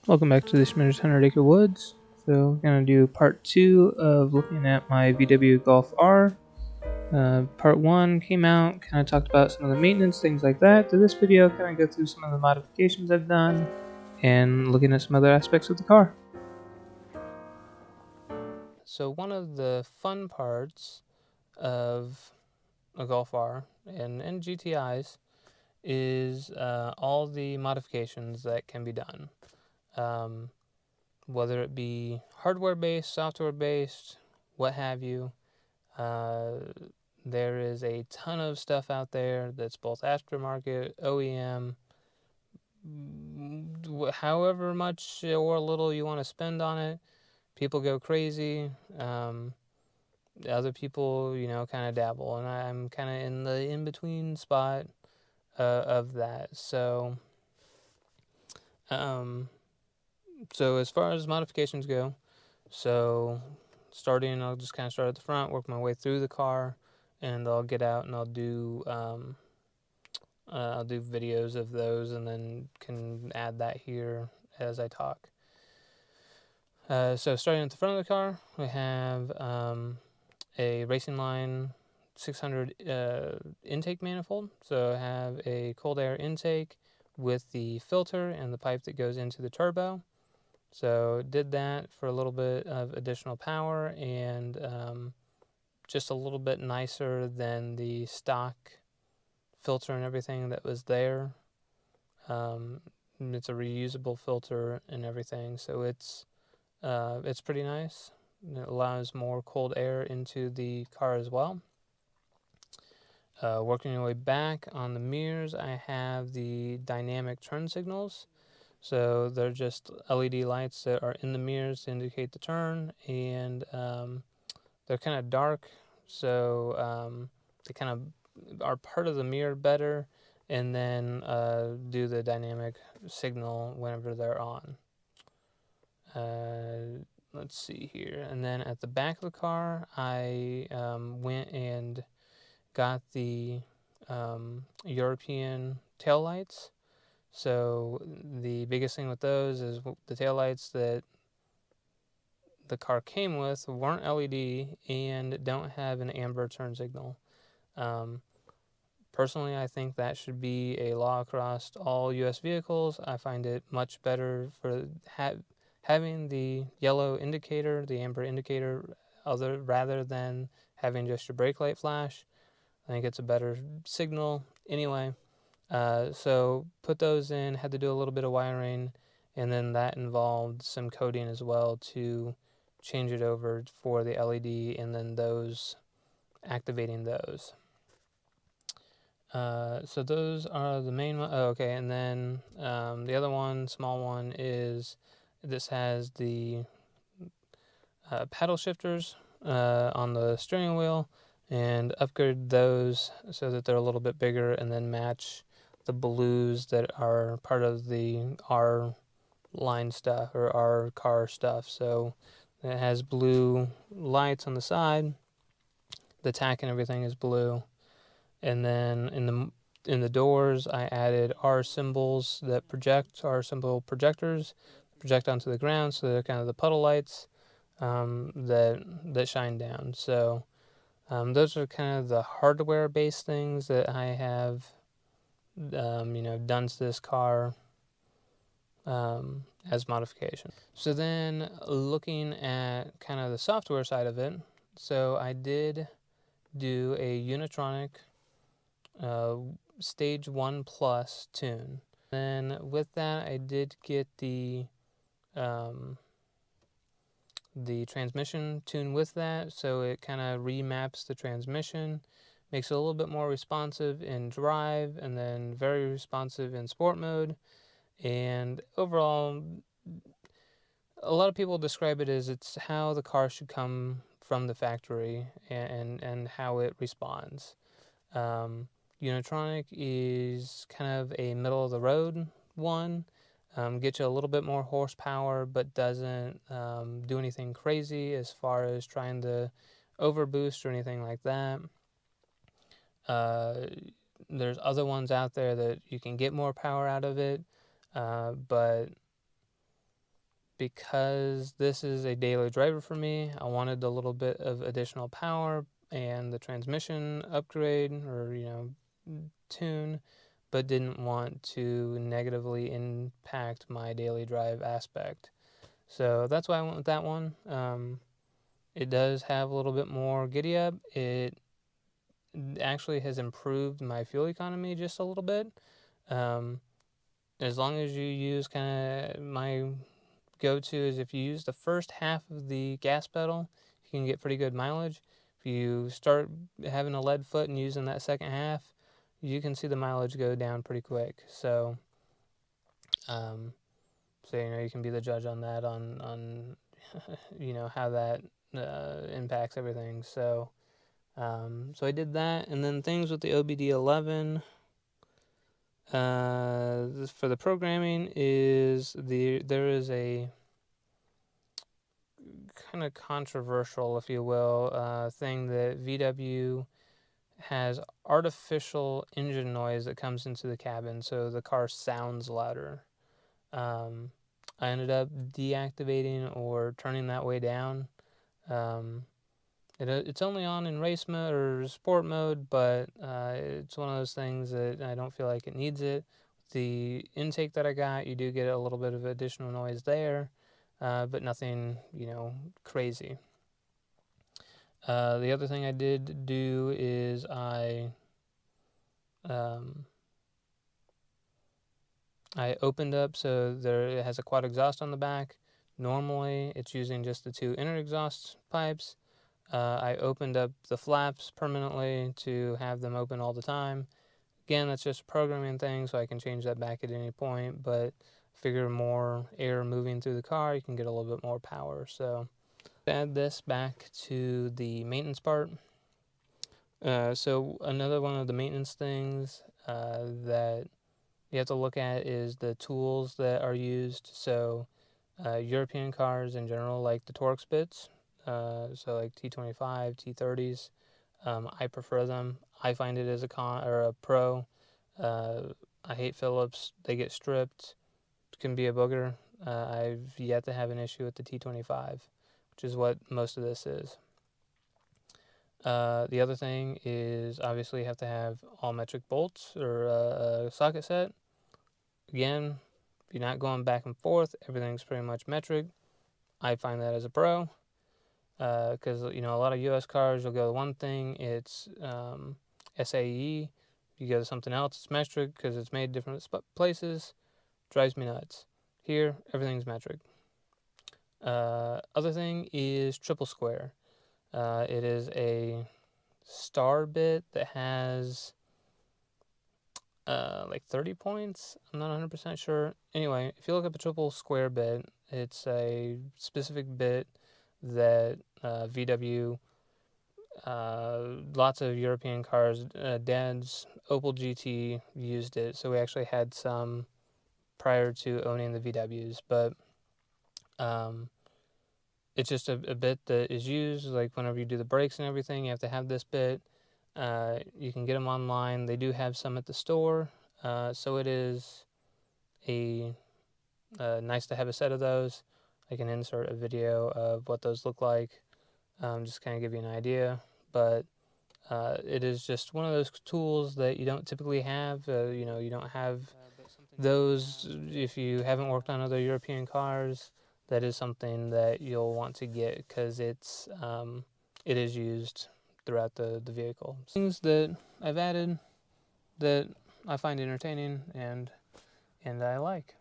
Welcome back to the Schminder's 100 Acre Woods. So we're going to do part 2 of looking at my VW Golf R. Part 1 came out, kind of talked about some of the maintenance, things like that. To this video, kind of go through some of the modifications I've done and looking at some other aspects of the car. So one of the fun parts of a Golf R and GTIs is all the modifications that can be done. Whether it be hardware-based, software-based, what have you. There is a ton of stuff out there that's both aftermarket, OEM, however much or little you want to spend on it. People go crazy. Other people, kind of dabble, and I'm kind of in the in-between spot of that. So as far as modifications go, I'll just kind of start at the front, work my way through the car, and I'll get out and I'll do videos of those, and then can add that here as I talk. So starting at the front of the car, we have a Racing Line 600 intake manifold. So I have a cold air intake with the filter and the pipe that goes into the turbo. So did that for a little bit of additional power, and just a little bit nicer than the stock filter and everything that was there. It's a reusable filter and everything, so it's pretty nice. It allows more cold air into the car as well. Working your way back on the mirrors, I have the dynamic turn signals. So they're just LED lights that are in the mirrors to indicate the turn, and they're kind of dark, so they kind of are part of the mirror better, and then do the dynamic signal whenever they're on. Let's see here. And then at the back of the car, I went and got the European taillights. So the biggest thing with those is the taillights that the car came with weren't LED and don't have an amber turn signal. Personally, I think that should be a law across all U.S. vehicles. I find it much better for having the yellow indicator, the amber indicator, rather than having just your brake light flash. I think it's a better signal. Anyway, so put those in, had to do a little bit of wiring, and then that involved some coding as well to change it over for the LED, and then activating those. So those are the main one. Oh, okay, and then the other one, small one, is this has the paddle shifters on the steering wheel, and upgrade those so that they're a little bit bigger, and then match the blues that are part of the R line stuff or R car stuff. So it has blue lights on the side. The tack and everything is blue. And then in the doors, I added R symbols that project, R symbol projectors, project onto the ground, so they're kind of the puddle lights that shine down. So those are kind of the hardware-based things that I have, done to this car as modification. So then looking at kind of the software side of it, so I did do a Unitronic Stage 1 Plus tune. Then with that, I did get the transmission tune with that, so it kind of remaps the transmission, makes it a little bit more responsive in drive, and then very responsive in sport mode. And overall, a lot of people describe it as it's how the car should come from the factory, and how it responds. Unitronic is kind of a middle of the road one. Gets you a little bit more horsepower, but doesn't do anything crazy as far as trying to overboost or anything like that. There's other ones out there that you can get more power out of it, but because this is a daily driver for me, I wanted a little bit of additional power and the transmission upgrade or, tune, but didn't want to negatively impact my daily drive aspect. So that's why I went with that one. It does have a little bit more giddy up. It actually has improved my fuel economy just a little bit. As long as you use kind of my go-to is if you use the first half of the gas pedal, you can get pretty good mileage. If you start having a lead foot and using that second half, you can see the mileage go down pretty quick. So, you can be the judge on that, on how that impacts everything. So I did that, and then things with the OBD11. For the programming there is a kind of controversial, if you will, thing that VW has artificial engine noise that comes into the cabin, so the car sounds louder. I ended up deactivating or turning that way down. It's only on in race mode or sport mode, but it's one of those things that I don't feel like it needs it. The intake that I got, you do get a little bit of additional noise there, but nothing, crazy. The other thing I did do is I opened up, so it has a quad exhaust on the back. Normally, it's using just the two inner exhaust pipes. I opened up the flaps permanently to have them open all the time. Again, that's just a programming thing, so I can change that back at any point, but figure more air moving through the car, you can get a little bit more power. So add this back to the maintenance part. So another one of the maintenance things that you have to look at is the tools that are used. So European cars in general like the Torx bits, so like T25, T30s. I prefer them. I find it as a con or a pro. I hate Phillips. They get stripped. It can be a booger. I've yet to have an issue with the T25, which is what most of this is. The other thing is obviously you have to have all metric bolts or a socket set. Again, if you're not going back and forth, everything's pretty much metric. I find that as a pro because a lot of U.S. cars, you'll go to one thing, it's SAE. You go to something else, it's metric because it's made different places. Drives me nuts. Here, everything's metric. Other thing is triple square. It is a star bit that has like 30 points. I'm not 100% sure. Anyway, if you look up a triple square bit, it's a specific bit that VW, lots of European cars, Dad's Opel GT used it. So we actually had some prior to owning the VWs, but it's just a bit that is used like whenever you do the brakes and everything, you have to have this bit. You can get them online. They do have some at the store, so it is a nice to have a set of those. I can insert a video of what those look like, just kind of give you an idea. But it is just one of those tools that you don't typically have. You don't have those if you haven't worked on other European cars. That is something that you'll want to get because it is used throughout the vehicle. Things that I've added that I find entertaining and I like.